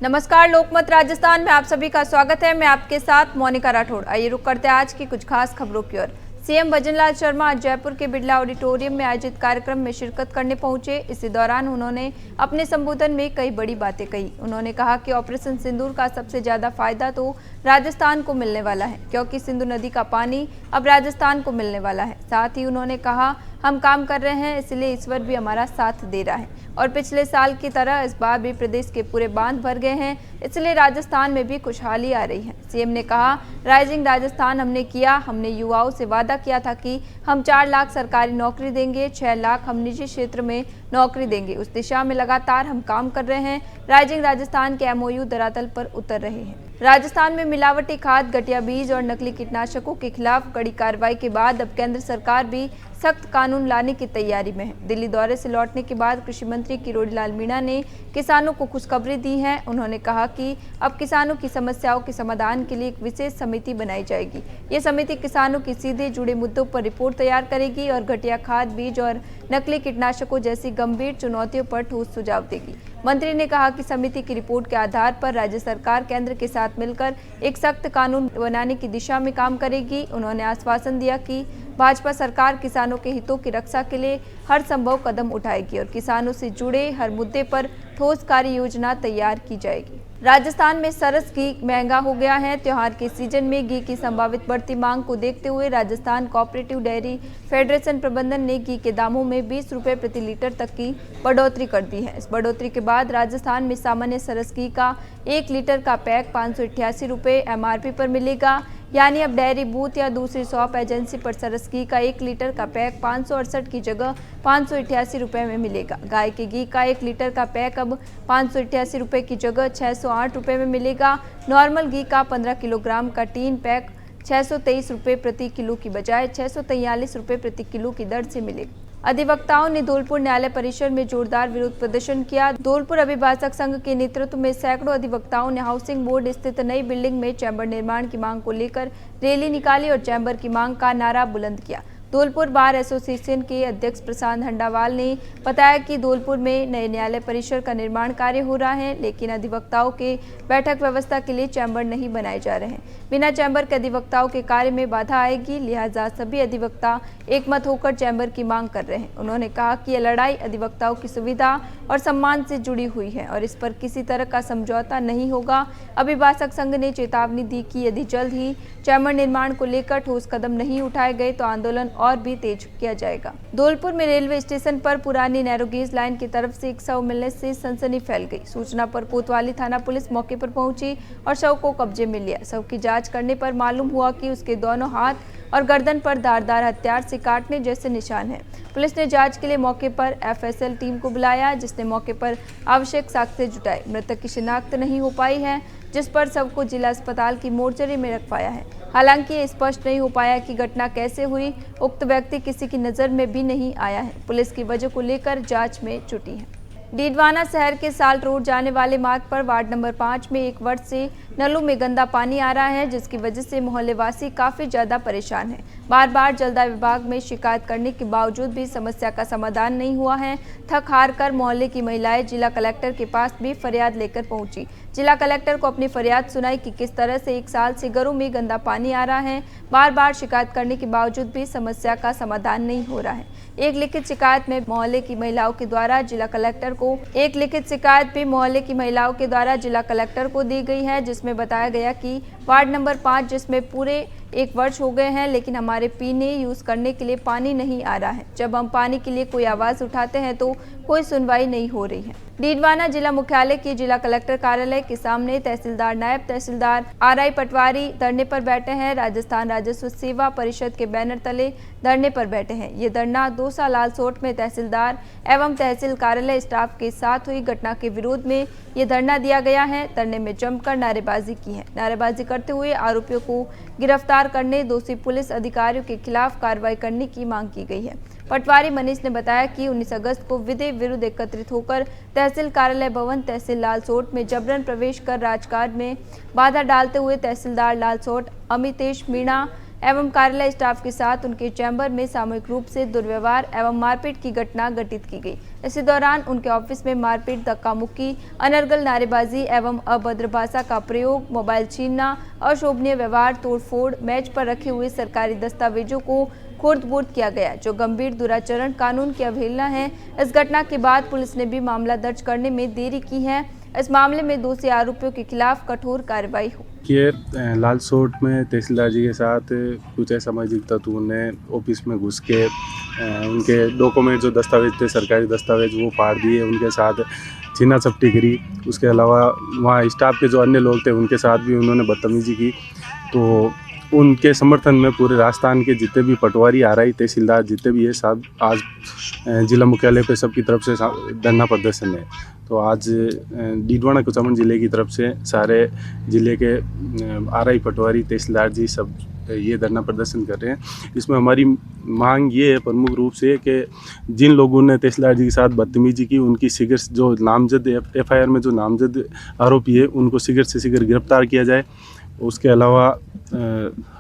नमस्कार, लोकमत राजस्थान में आप सभी का स्वागत है। मैं आपके साथ मोनिका राठौड़। आइए रुक करते हैं आज की कुछ खास खबरों की ओर। सीएम भजनलाल शर्मा आज जयपुर के बिरला ऑडिटोरियम में आयोजित कार्यक्रम में शिरकत करने पहुंचे। इसी दौरान उन्होंने अपने संबोधन में कई बड़ी बातें कही। उन्होंने कहा कि ऑपरेशन सिंदूर का सबसे ज्यादा फायदा तो राजस्थान को मिलने वाला है, क्योंकि सिंधु नदी का पानी अब राजस्थान को मिलने वाला है। साथ ही उन्होंने कहा, हम काम कर रहे हैं, इसलिए ईश्वर भी हमारा साथ दे रहा है और पिछले साल की तरह इस बार भी प्रदेश के पूरे बांध भर गए हैं, इसलिए राजस्थान में भी खुशहाली आ रही है। सीएम ने कहा, राइजिंग राजस्थान हमने किया। हमने युवाओं से वादा किया था कि हम 4 लाख सरकारी नौकरी देंगे, 6 लाख हम निजी क्षेत्र में नौकरी देंगे। उस दिशा में लगातार हम काम कर रहे हैं। राइजिंग राजस्थान के MOU धरातल पर उतर रहे हैं। राजस्थान में मिलावटी खाद, घटिया बीज और नकली कीटनाशकों के खिलाफ कड़ी कार्रवाई के बाद अब केंद्र सरकार भी सख्त कानून लाने की तैयारी में है। दिल्ली दौरे से लौटने के बाद कृषि मंत्री किरोड़ीलाल मीणा ने किसानों को खुशखबरी दी है। उन्होंने कहा कि अब किसानों की समस्याओं के समाधान के लिए एक विशेष समिति बनाई जाएगी। ये समिति किसानों की सीधे जुड़े मुद्दों पर रिपोर्ट तैयार करेगी और घटिया खाद, बीज और नकली कीटनाशकों जैसी गंभीर चुनौतियों पर ठोस सुझाव देगी। मंत्री ने कहा कि समिति की रिपोर्ट के आधार पर राज्य सरकार केंद्र के साथ मिलकर एक सख्त कानून बनाने की दिशा में काम करेगी। उन्होंने आश्वासन दिया कि भाजपा सरकार किसानों के हितों की रक्षा के लिए हर संभव कदम उठाएगी और किसानों से जुड़े हर मुद्दे पर ठोस कार्य योजना तैयार की जाएगी। राजस्थान में सरस घी महंगा हो गया है। त्योहार के सीजन में घी की संभावित बढ़ती मांग को देखते हुए राजस्थान कोऑपरेटिव डेयरी फेडरेशन प्रबंधन ने घी के दामों में 20 रुपये प्रति लीटर तक की बढ़ोतरी कर दी है। इस बढ़ोतरी के बाद राजस्थान में सामान्य सरस घी का 1 लीटर का पैक 588 रुपये MRP पर मिलेगा। यानी अब डेयरी बूथ या दूसरी शॉप एजेंसी पर सरस घी का 1 लीटर का पैक 568 की जगह 588 रुपये में मिलेगा। गाय के घी का 1 लीटर का पैक अब 588 रुपये की जगह 608 रुपये में मिलेगा। नॉर्मल घी का 15 किलोग्राम का टीन पैक 623 रुपये प्रति किलो की बजाय 643 रुपये प्रति किलो की दर से मिलेगा। अधिवक्ताओं ने धौलपुर न्यायालय परिसर में जोरदार विरोध प्रदर्शन किया। धौलपुर अभिभाषक संघ के नेतृत्व में सैकड़ों अधिवक्ताओं ने हाउसिंग बोर्ड स्थित नई बिल्डिंग में चैम्बर निर्माण की मांग को लेकर रैली निकाली और चैम्बर की मांग का नारा बुलंद किया। धौलपुर बार एसोसिएशन के अध्यक्ष प्रशांत हंडावाल ने बताया कि धौलपुर में नए न्यायालय परिसर का निर्माण कार्य हो रहा है, लेकिन अधिवक्ताओं के बैठक व्यवस्था के लिए चैम्बर नहीं बनाए जा रहे हैं। बिना चैम्बर के अधिवक्ताओं के कार्य में बाधा आएगी, लिहाजा सभी अधिवक्ता एकमत होकर चैम्बर की मांग कर रहे हैं। उन्होंने कहा कि यह लड़ाई अधिवक्ताओं की सुविधा और सम्मान से जुड़ी हुई है और इस पर किसी तरह का समझौता नहीं होगा। अभिभाषक संघ ने चेतावनी दी कि यदि जल्द ही चैम्बर निर्माण को लेकर ठोस कदम नहीं उठाए गए तो आंदोलन और भी तेज किया जाएगा। धौलपुर में रेलवे स्टेशन पर पुरानी नैरोगेज लाइन की तरफ से एक शव मिलने से सनसनी फैल गई। सूचना पर कोतवाली थाना पुलिस मौके पर पहुंची और शव को कब्जे में लिया। शव की जांच करने पर मालूम हुआ कि उसके दोनों हाथ और गर्दन पर धारदार हथियार से काटने जैसे निशान हैं। पुलिस ने जांच के लिए मौके पर FSL टीम को बुलाया, जिसने मौके पर आवश्यक साक्ष्य जुटाए। मृतक की शिनाख्त नहीं हो पाई है, जिस पर शव को जिला अस्पताल की मोर्चरी में रखवाया है। हालांकि ये स्पष्ट नहीं हो पाया कि घटना कैसे हुई। उक्त व्यक्ति किसी की नज़र में भी नहीं आया है। पुलिस की वजह को लेकर जांच में जुटी है। डीडवाना शहर के साल्ट रोड जाने वाले मार्ग पर वार्ड नंबर 5 में 1 वर्ष से नलों में गंदा पानी आ रहा है, जिसकी वजह से मोहल्लेवासी काफ़ी ज़्यादा परेशान हैं। बार बार जलदाय विभाग में शिकायत करने के बावजूद भी समस्या का समाधान नहीं हुआ है। थक हार कर मोहल्ले की महिलाएं जिला कलेक्टर के पास भी फरियाद लेकर पहुंची। जिला कलेक्टर को अपनी फरियाद सुनाई कि किस तरह से 1 साल से घरों में गंदा पानी आ रहा है। बार बार शिकायत करने के बावजूद भी समस्या का समाधान नहीं हो रहा है। एक लिखित शिकायत में मोहल्ले की महिलाओं के द्वारा जिला कलेक्टर को दी गई है, जिसमें बताया गया कि वार्ड नंबर 5, जिसमें पूरे 1 वर्ष हो गए हैं, लेकिन हमारे पीने यूज करने के लिए पानी नहीं आ रहा है। जब हम पानी के लिए कोई आवाज़ उठाते हैं तो कोई सुनवाई नहीं हो रही है। डीडवाना जिला मुख्यालय के जिला कलेक्टर कार्यालय के सामने तहसीलदार, नायब तहसीलदार RI पटवारी धरने पर बैठे हैं। राजस्थान राजस्व सेवा परिषद के बैनर तले धरने पर बैठे हैं। ये धरना दौसा लालसोट में तहसीलदार एवं तहसील कार्यालय स्टाफ के साथ हुई घटना के विरोध में ये धरना दिया गया है। धरने में जमकर नारेबाजी की है। नारेबाजी करते हुए आरोपियों को गिरफ्तार करने, दोषी पुलिस अधिकारियों के खिलाफ कार्रवाई करने की मांग की गई है। पटवारी मनीष ने बताया कि 19 अगस्त को विधि विरुद्ध एकत्रित होकर तहसील कार्यालय भवन तहसील लालसोट में जबरन प्रवेश कर राजकाज में बाधा डालते हुए तहसीलदार लालसोट अमितेश मीणा एवं कार्यालय स्टाफ के साथ उनके चैम्बर में सामूहिक रूप से दुर्व्यवहार एवं मारपीट की घटना घटित की गई। इसी दौरान उनके ऑफिस में मारपीट, धक्का मुक्की, अनर्गल नारेबाजी एवं अभद्र भाषा का प्रयोग, मोबाइल छीनना, अशोभनीय व्यवहार, तोड़फोड़, मेज पर रखे हुए सरकारी दस्तावेजों को खुर्द-बुर्द किया गया, जो गंभीर दुराचरण कानून की अवहेलना है। इस घटना के बाद पुलिस ने भी मामला दर्ज करने में देरी की है। इस मामले में दोषी आरोपियों के खिलाफ कठोर कार्रवाई हो। ये लालसोट में तहसीलदार जी के साथ कुछ असामाजिक तत्वों ने ऑफिस में घुस के उनके डॉक्यूमेंट जो दस्तावेज थे, सरकारी दस्तावेज, वो फाड़ दिए, उनके साथ छीना झपटी करी। उसके अलावा वहाँ स्टाफ के जो अन्य लोग थे उनके साथ भी उन्होंने बदतमीजी की। तो उनके समर्थन में पूरे राजस्थान के जितने भी पटवारी, आरआई, तहसीलदार जितने भी है, सब आज जिला मुख्यालय पे सबकी तरफ से धरना प्रदर्शन है। तो आज डीडवाना कुचामन जिले की तरफ से सारे जिले के आरआई, पटवारी, तहसीलदार जी सब ये धरना प्रदर्शन कर रहे हैं। इसमें हमारी मांग ये है प्रमुख रूप से कि जिन लोगों ने तहसीलदार जी के साथ बदतमीजी की, उनकी शीघ्र जो नामजद एफआईआर में जो नामजद आरोपी है उनको शीघ्र से शीघ्र गिरफ्तार किया जाए। उसके अलावा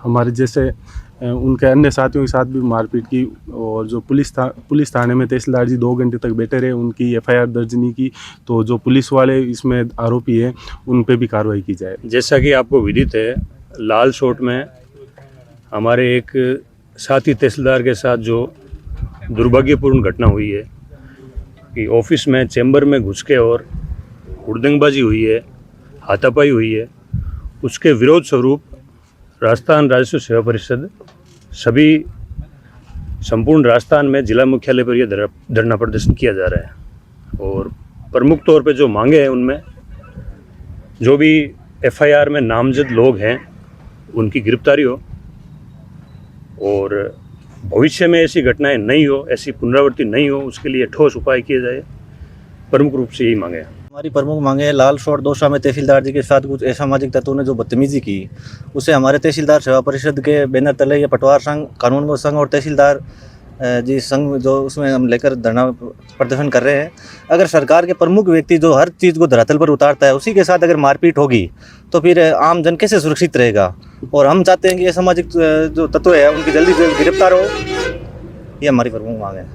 हमारे जैसे उनके अन्य साथियों के साथ भी मारपीट की, और जो पुलिस थाने में तहसीलदार जी 2 घंटे तक बैठे रहे, उनकी एफआईआर दर्ज नहीं की, तो जो पुलिस वाले इसमें आरोपी हैं उन पे भी कार्रवाई की जाए। जैसा कि आपको विदित है, लालसोट में हमारे एक साथी तहसीलदार के साथ जो दुर्भाग्यपूर्ण घटना हुई है कि ऑफिस में चैम्बर में घुस के और हुड़दंगबाजी हुई है, हाथापाई हुई है। उसके विरोध स्वरूप राजस्थान राजस्व सेवा परिषद सभी संपूर्ण राजस्थान में जिला मुख्यालय पर यह धरना प्रदर्शन किया जा रहा है। और प्रमुख तौर पे जो मांगे हैं उनमें जो भी एफआईआर में नामजद लोग हैं उनकी गिरफ्तारी हो, और भविष्य में ऐसी घटनाएं नहीं हो, ऐसी पुनरावृत्ति नहीं हो, उसके लिए ठोस उपाय किए जाए। प्रमुख रूप से यही मांगे हैं। हमारी प्रमुख मांगे है, लालसोट दौसा में तहसीलदार जी के साथ कुछ असामाजिक तत्वों ने जो बदतमीजी की, उसे हमारे तहसीलदार सेवा परिषद के बैनर तले ये पटवार संघ, कानून संघ और तहसीलदार जी संघ जो उसमें हम लेकर धरना प्रदर्शन कर रहे हैं। अगर सरकार के प्रमुख व्यक्ति जो हर चीज़ को धरातल पर उतारता है, उसी के साथ अगर मारपीट होगी तो फिर आम जन कैसे सुरक्षित रहेगा। और हम चाहते हैं कि ये सामाजिक जो तत्व है उनकी जल्दी से जल्द गिरफ्तार हो, ये हमारी प्रमुख मांग है।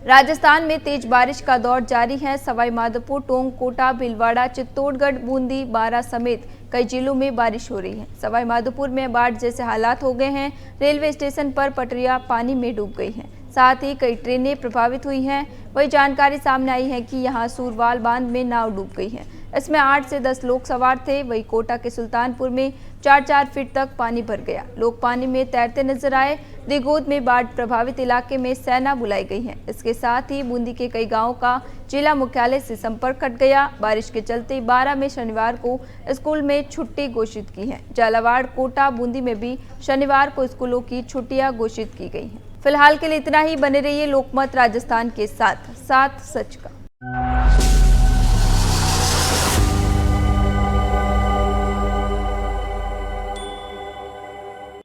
राजस्थान में तेज बारिश का दौर जारी है। सवाई माधोपुर, टोंक, कोटा, भीलवाड़ा, चित्तौड़गढ़, बूंदी, बारां समेत कई जिलों में बारिश हो रही है। सवाई माधोपुर में बाढ़ जैसे हालात हो गए हैं। रेलवे स्टेशन पर पटरियां पानी में डूब गई हैं, साथ ही कई ट्रेनें प्रभावित हुई हैं। वही जानकारी सामने आई है कि यहां सूरवाल बांध में नाव डूब गई है। इसमें 8 से 10 लोग सवार थे। वही कोटा के सुल्तानपुर में 4-4 फीट तक पानी भर गया। लोग पानी में तैरते नजर आए। दिगोद में बाढ़ प्रभावित इलाके में सेना बुलाई गई है। इसके साथ ही बूंदी के कई गांवों का जिला मुख्यालय से संपर्क कट गया। बारिश के चलते बारां में शनिवार को स्कूल में छुट्टी घोषित की है। झालावाड़, कोटा, बूंदी में भी शनिवार को स्कूलों की छुट्टियां घोषित की गई हैं। फिलहाल के लिए इतना ही। बने रहिए लोकमत राजस्थान के साथ सच का।